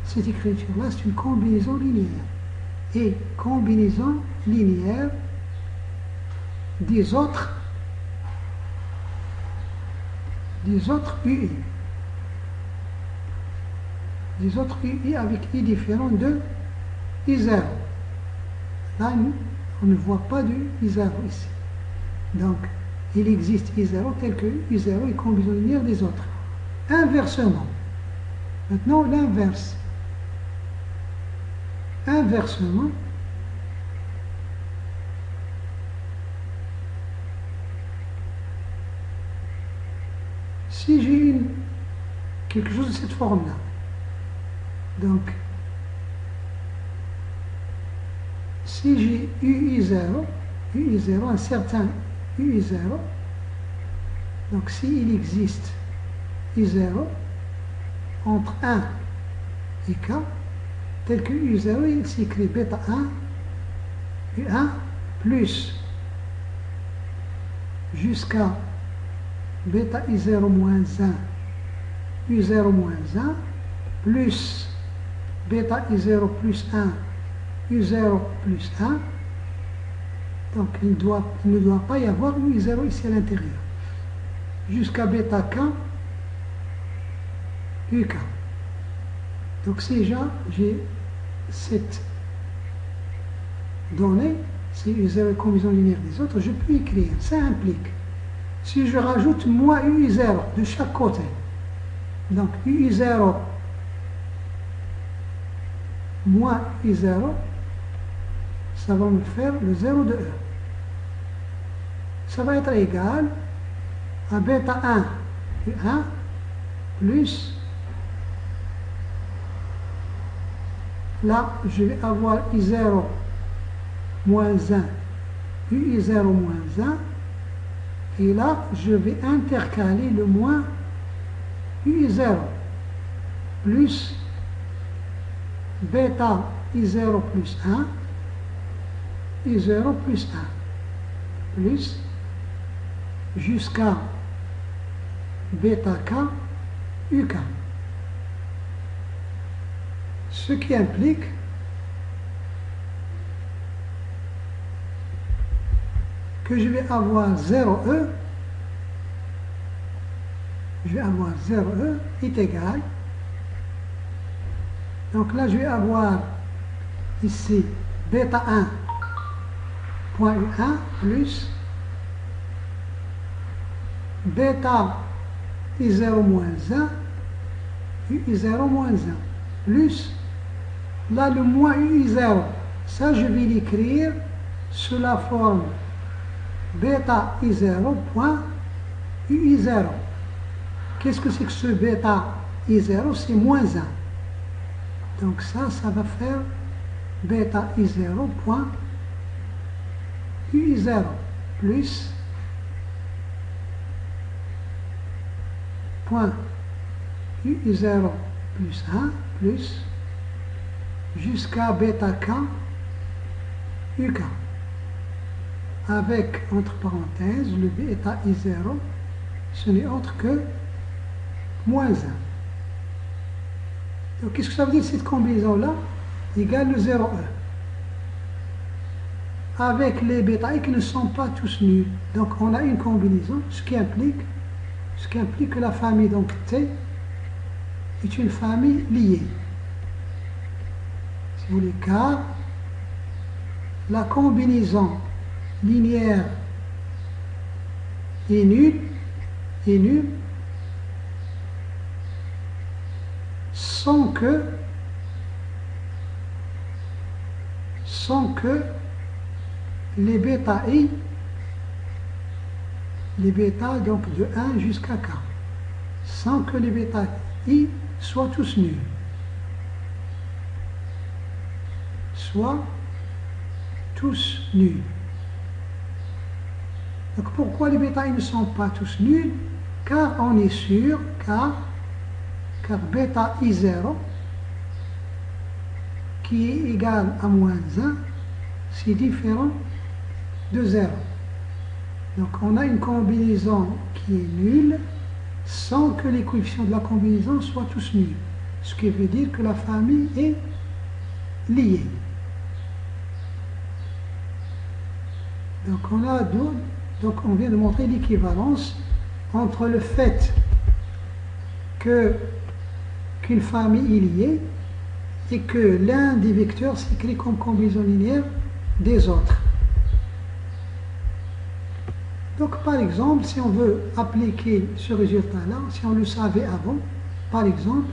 A: cette écriture-là c'est une combinaison linéaire. Et combinaison linéaire des autres UI. Des autres UI avec I différent de I0. Là, on ne voit pas de I0 ici. Donc, il existe I0 tel que I0 est combinaison linéaire des autres. Inversement. Maintenant, l'inverse. Inversement, si j'ai quelque chose de cette forme-là, donc si j'ai UI0, un certain UI0, donc s'il existe I0 entre 1 et K, tel que U0, il s'écrit bêta 1, U1 plus jusqu'à bêta I0 moins 1, U0 moins 1, plus bêta I0 plus 1, U0 plus 1. Donc il ne doit pas y avoir U0 ici à l'intérieur. Jusqu'à bêta K, UK. Donc si déjà j'ai cette donnée, si U0 est combinaison linéaire des autres, je peux écrire. Ça implique, si je rajoute moins UI0 de chaque côté, donc UI0 moins UI0, ça va me faire le 0 de E. Ça va être égal à bêta 1 U1 plus, là je vais avoir I0 moins 1, UI0 moins 1, et là je vais intercaler le moins UI0 plus bêta I0 plus 1, I0 plus 1, plus jusqu'à bêta K, UK. Ce qui implique que je vais avoir 0E, est égal. Donc là, je vais avoir ici bêta 1 point U1 plus bêta I0 moins 1, UI0 moins 1, plus, là le moins UI0, ça je vais l'écrire sous la forme bêta I0 point UI0. Qu'est-ce que c'est que ce bêta I0? C'est moins 1. Donc ça va faire bêta I0 point UI0 plus point UI0 plus 1 plus jusqu'à bêta K UK, avec entre parenthèses le bêta I0, ce n'est autre que moins 1. Donc qu'est-ce que ça veut dire cette combinaison là? Égale le 0E, avec les bêta I qui ne sont pas tous nuls. Donc on a une combinaison, ce qui implique que la famille donc T est une famille liée. Si vous voulez, car la combinaison linéaire est nulle, sans que les bêta I, les bêta donc de 1 jusqu'à K, sans que les bêta I soient tous nuls, soit tous nuls. Donc pourquoi les bêta ne sont pas tous nuls? Car on est sûr, car bêta I0 qui est égal à moins 1, c'est différent de 0. Donc on a une combinaison qui est nulle sans que les coefficients de la combinaison soient tous nuls. Ce qui veut dire que la famille est liée. Donc on vient de montrer l'équivalence entre le fait qu'une famille est liée et que l'un des vecteurs s'écrit comme combinaison linéaire des autres. Donc par exemple, si on veut appliquer ce résultat-là, si on le savait avant, par exemple,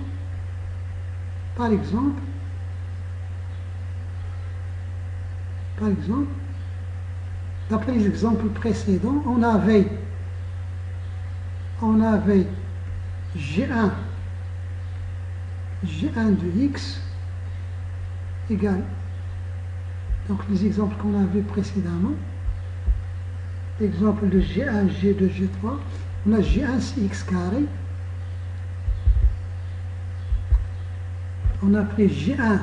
A: d'après les exemples précédents, on avait G1 de x égale, donc les exemples qu'on avait précédemment, l'exemple de G1, G2, G3, on a G1 c'est x carré, on a pris G1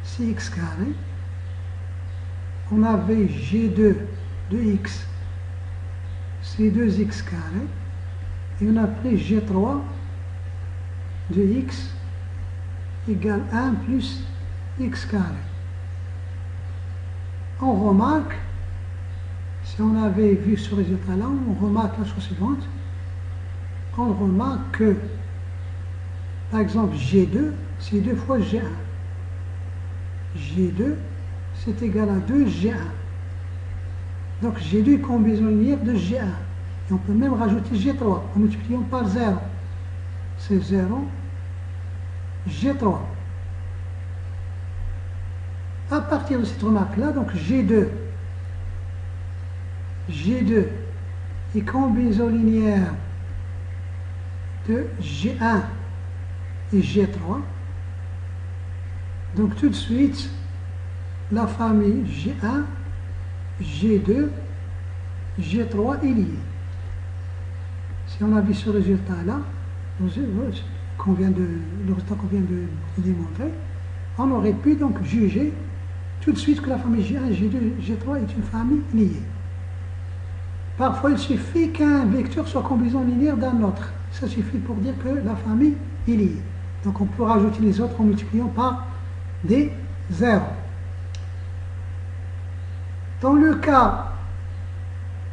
A: c'est x carré, on avait G2 de x c'est 2x carré, et on a pris G3 de x égale 1 plus x carré. On remarque, si on avait vu ce résultat-là, on remarque la chose suivante. On remarque que, par exemple, G2, c'est 2 fois G1. G2, c'est égal à 2 G1. Donc G2 est combinaison linéaire de G1. Et on peut même rajouter G3 en multipliant par 0. C'est 0, G3. À partir de cette remarque-là, donc G2 est combinaison linéaire de G1 et G3. Donc tout de suite, la famille G1, G2, G3 est liée. Si on a vu ce résultat-là, le résultat qu'on vient de démontrer, on aurait pu donc juger tout de suite que la famille G1, G2, G3 est une famille liée. Parfois, il suffit qu'un vecteur soit combinaison linéaire d'un autre. Ça suffit pour dire que la famille est liée. Donc on peut rajouter les autres en multipliant par des zéros. Dans le cas,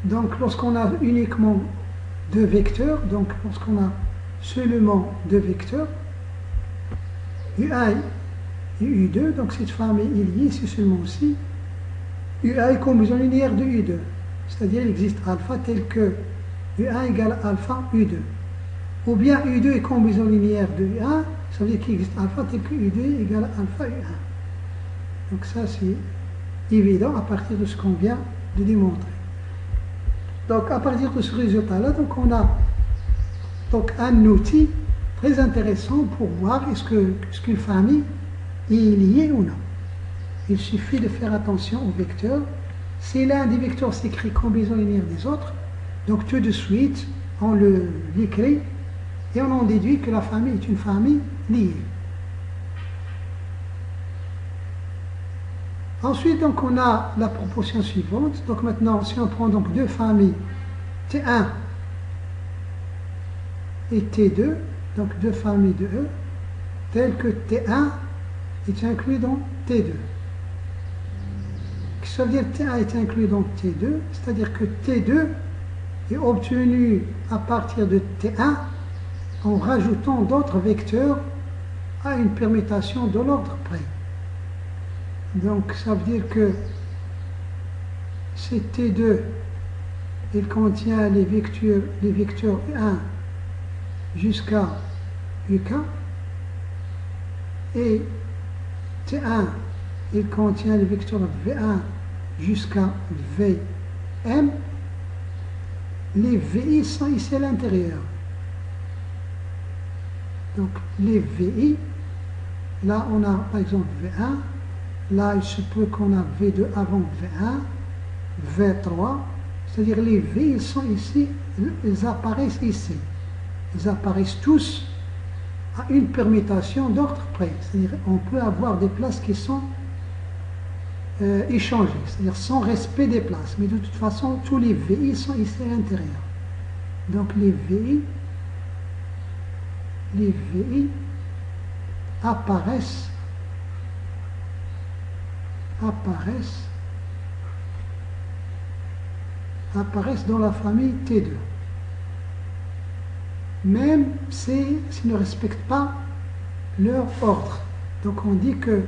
A: donc lorsqu'on a uniquement deux vecteurs, donc lorsqu'on a seulement deux vecteurs, U1 et U2, donc cette famille est liée, c'est seulement aussi U1 est combinaison linéaire de U2. C'est-à-dire il existe alpha tel que U1 égale alpha U2. Ou bien U2 est combinaison linéaire de U1, ça veut dire qu'il existe alpha tel que U2 égale alpha U1. Donc ça c'est évident à partir de ce qu'on vient de démontrer. Donc à partir de ce résultat-là, donc on a donc un outil très intéressant pour voir est-ce qu'une famille est liée ou non. Il suffit de faire attention aux vecteurs. Si l'un des vecteurs s'écrit combinaison linéaire des autres, donc tout de suite on l'écrit et on en déduit que la famille est une famille liée. Ensuite, donc, on a la proportion suivante. Donc maintenant, si on prend donc deux familles, T1 et T2, donc deux familles de E, telles que T1 est inclus dans T2. Ça veut dire que T1 est inclus dans T2, c'est-à-dire que T2 est obtenu à partir de T1 en rajoutant d'autres vecteurs à une permutation de l'ordre près. Donc ça veut dire que c'est T2, il contient les vecteurs 1 jusqu'à UK, et T1, il contient les vecteurs V1 jusqu'à Vm. Les VI sont ici à l'intérieur. Donc les VI, là on a par exemple V1, là il se peut qu'on a V2 avant V1, V3, c'est-à-dire les V, ils sont ici, ils apparaissent ici. Ils apparaissent tous à une permutation d'ordre près. C'est-à-dire on peut avoir des places qui sont échangées, c'est-à-dire sans respect des places. Mais de toute façon, tous les VI sont ici à l'intérieur. Donc les VI apparaissent dans la famille T2. Même s'ils ne respectent pas leur ordre. Donc on dit que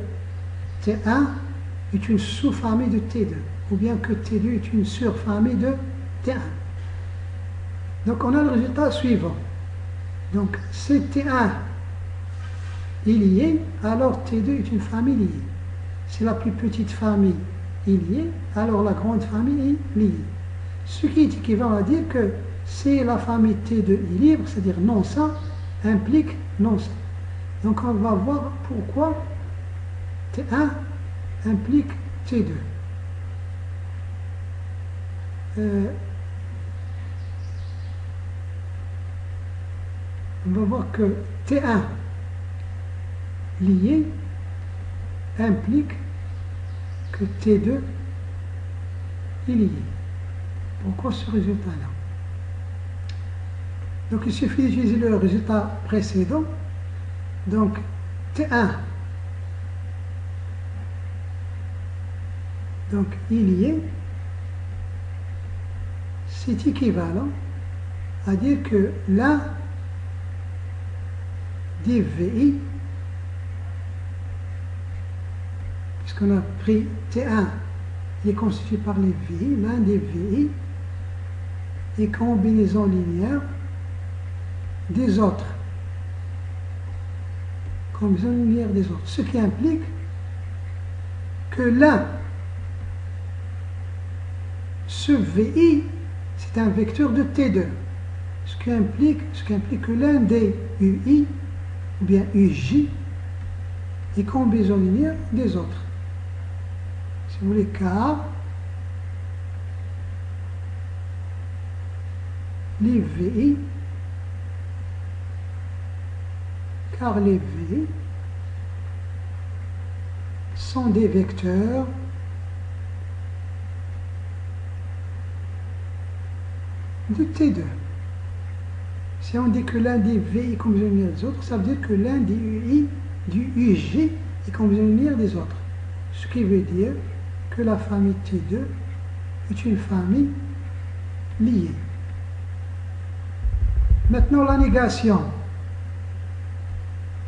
A: T1 est une sous-famille de T2, ou bien que T2 est une surfamille de T1. Donc on a le résultat suivant. Donc si T1 est lié, alors T2 est une famille liée. Si la plus petite famille est liée, alors la grande famille est liée. Ce qui est équivalent à dire que si la famille T2 est libre, c'est-à-dire non ça, implique non ça. Donc on va voir pourquoi T1 implique T2. On va voir que T1 lié implique que T2 est lié. Pourquoi ce résultat-là? Donc il suffit d'utiliser le résultat précédent. Donc T1 donc il lié, c'est équivalent à dire que l'un des VI, puisqu'on a pris T1 qui est constitué par les VI, l'un des VI est combinaison linéaire des autres. Combinaison linéaire des autres. Ce qui implique que l'un, ce VI, c'est un vecteur de T2. Ce qui implique que l'un des UI, ou bien UJ, est combinaison linéaire des autres. Si vous voulez, car les VI, sont des vecteurs de T2. Si on dit que l'un des V est combinaison linéaire des autres, ça veut dire que l'un des UI du UG est combinaison linéaire des autres. Ce qui veut dire que la famille T2 est une famille liée. Maintenant, la négation.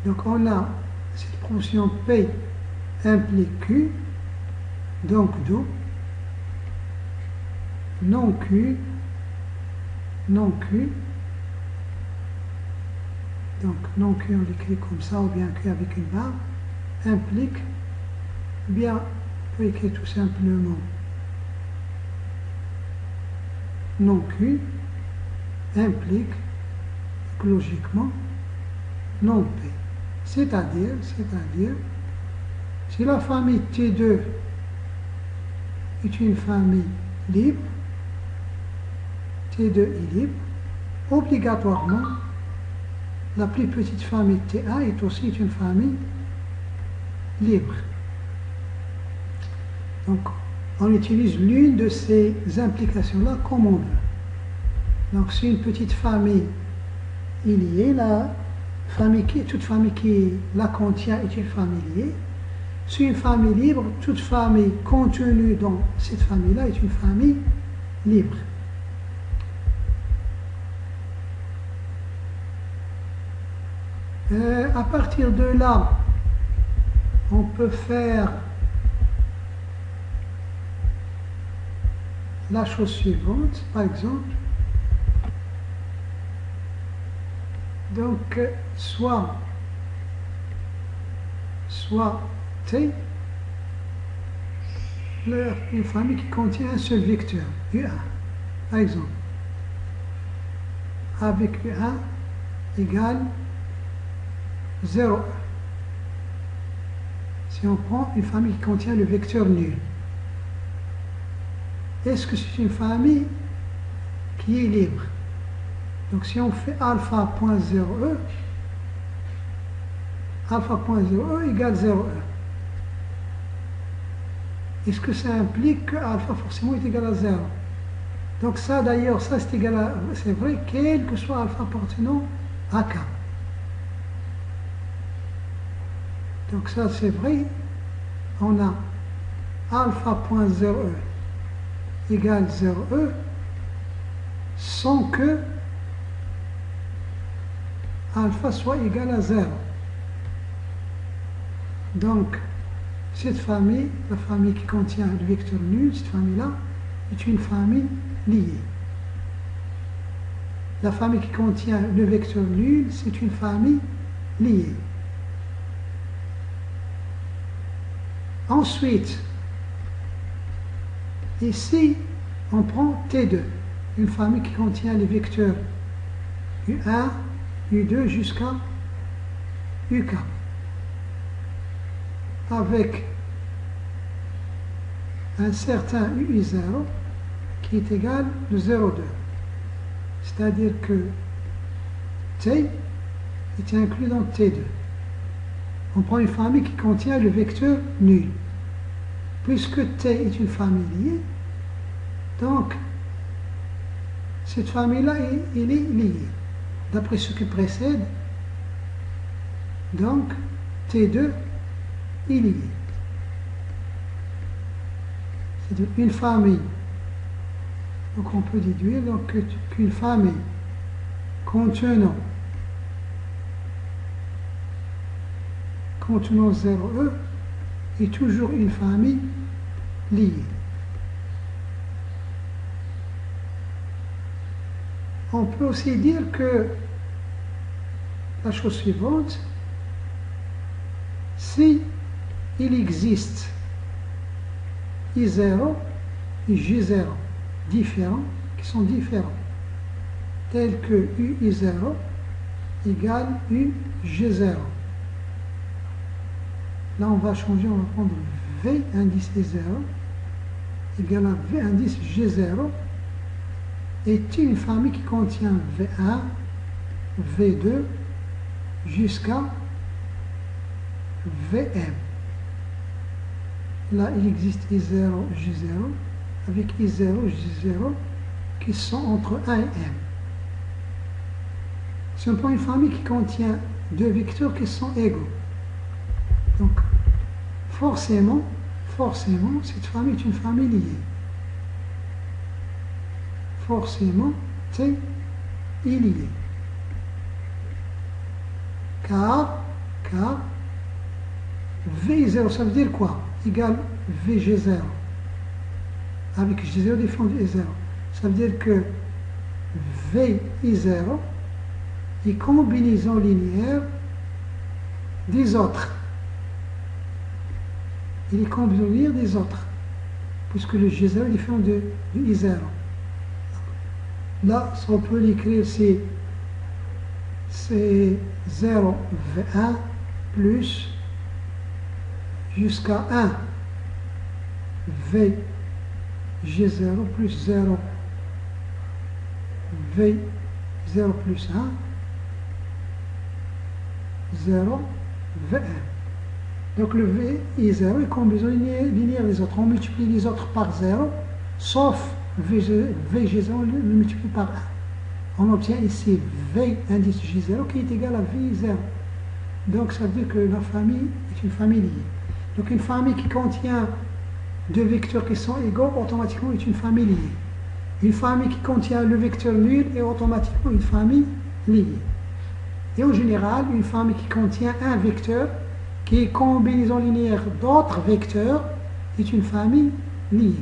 A: Donc on a cette proportion P implique Q, donc d'où non Q, donc non Q on l'écrit comme ça, ou bien Q avec une barre, implique, bien on peut écrire tout simplement non Q implique logiquement non P. C'est-à-dire, si la famille T2 est une famille libre, T2 est libre, obligatoirement, la plus petite famille T1 est aussi une famille libre. Donc, on utilise l'une de ces implications-là comme on veut. Donc, si une petite famille est liée, toute famille qui la contient est une famille liée. Si une famille libre, toute famille contenue dans cette famille-là est une famille libre. À partir de là, on peut faire la chose suivante, par exemple. Donc, soit T, une famille qui contient un seul vecteur, U1, par exemple, avec U1 égale 0,1. Si on prend une famille qui contient le vecteur nul, est-ce que c'est une famille qui est libre? Donc si on fait alpha.0e, alpha.0e égale 0e. Est-ce que ça implique que alpha forcément est égal à 0? Donc ça d'ailleurs, ça c'est égal à, c'est vrai, quel que soit alpha appartenant à K. Donc ça c'est vrai, on a alpha.0e égale 0e sans que alpha soit égal à 0. Donc cette famille, la famille qui contient le vecteur nul, cette famille-là, est une famille liée. La famille qui contient le vecteur nul, c'est une famille liée. Ensuite, ici, on prend T2, une famille qui contient les vecteurs U1, U2 jusqu'à UK, avec un certain UI0 qui est égal de 0,2. C'est-à-dire que T est inclus dans T2. On prend une famille qui contient le vecteur nul. Puisque T est une famille liée, donc cette famille-là, elle est liée. D'après ce qui précède, donc T2 est lié. C'est une famille. Donc on peut déduire qu'une famille contenant 0e est toujours une famille liée. On peut aussi dire que la chose suivante, si il existe I0 et J0 différents, qui sont différents, tels que UI0 égale UG0. Là, on va changer, on va prendre V indice I0 égale à V indice G0 est une famille qui contient V1, V2 jusqu'à Vm. Là, il existe I0, J0 avec I0, J0 qui sont entre 1 et M. Si on prend une famille qui contient deux vecteurs qui sont égaux, donc forcément, cette famille est une famille liée. Forcément, T est lié. Car V0, ça veut dire quoi? Égal VG0. Avec G0 défendu E0. Ça veut dire que VI0 est combinaison linéaire des autres. Il est combinaison linéaire des autres. Puisque le G0 est différent de I0. Là, on peut l'écrire, c'est 0 V1 plus jusqu'à 1 V G0 plus 0 V0 plus 1 0 V1. Donc le VI0 est combinaison linéaire des autres. On multiplie les autres par 0, sauf VG0, on le multiplie par 1. On obtient ici V indice J0 qui est égal à VI0. Donc ça veut dire que la famille est une famille liée. Donc une famille qui contient deux vecteurs qui sont égaux, automatiquement est une famille liée. Une famille qui contient le vecteur nul est automatiquement une famille liée. Et en général, une famille qui contient un vecteur qui est combinaison linéaire d'autres vecteurs est une famille liée.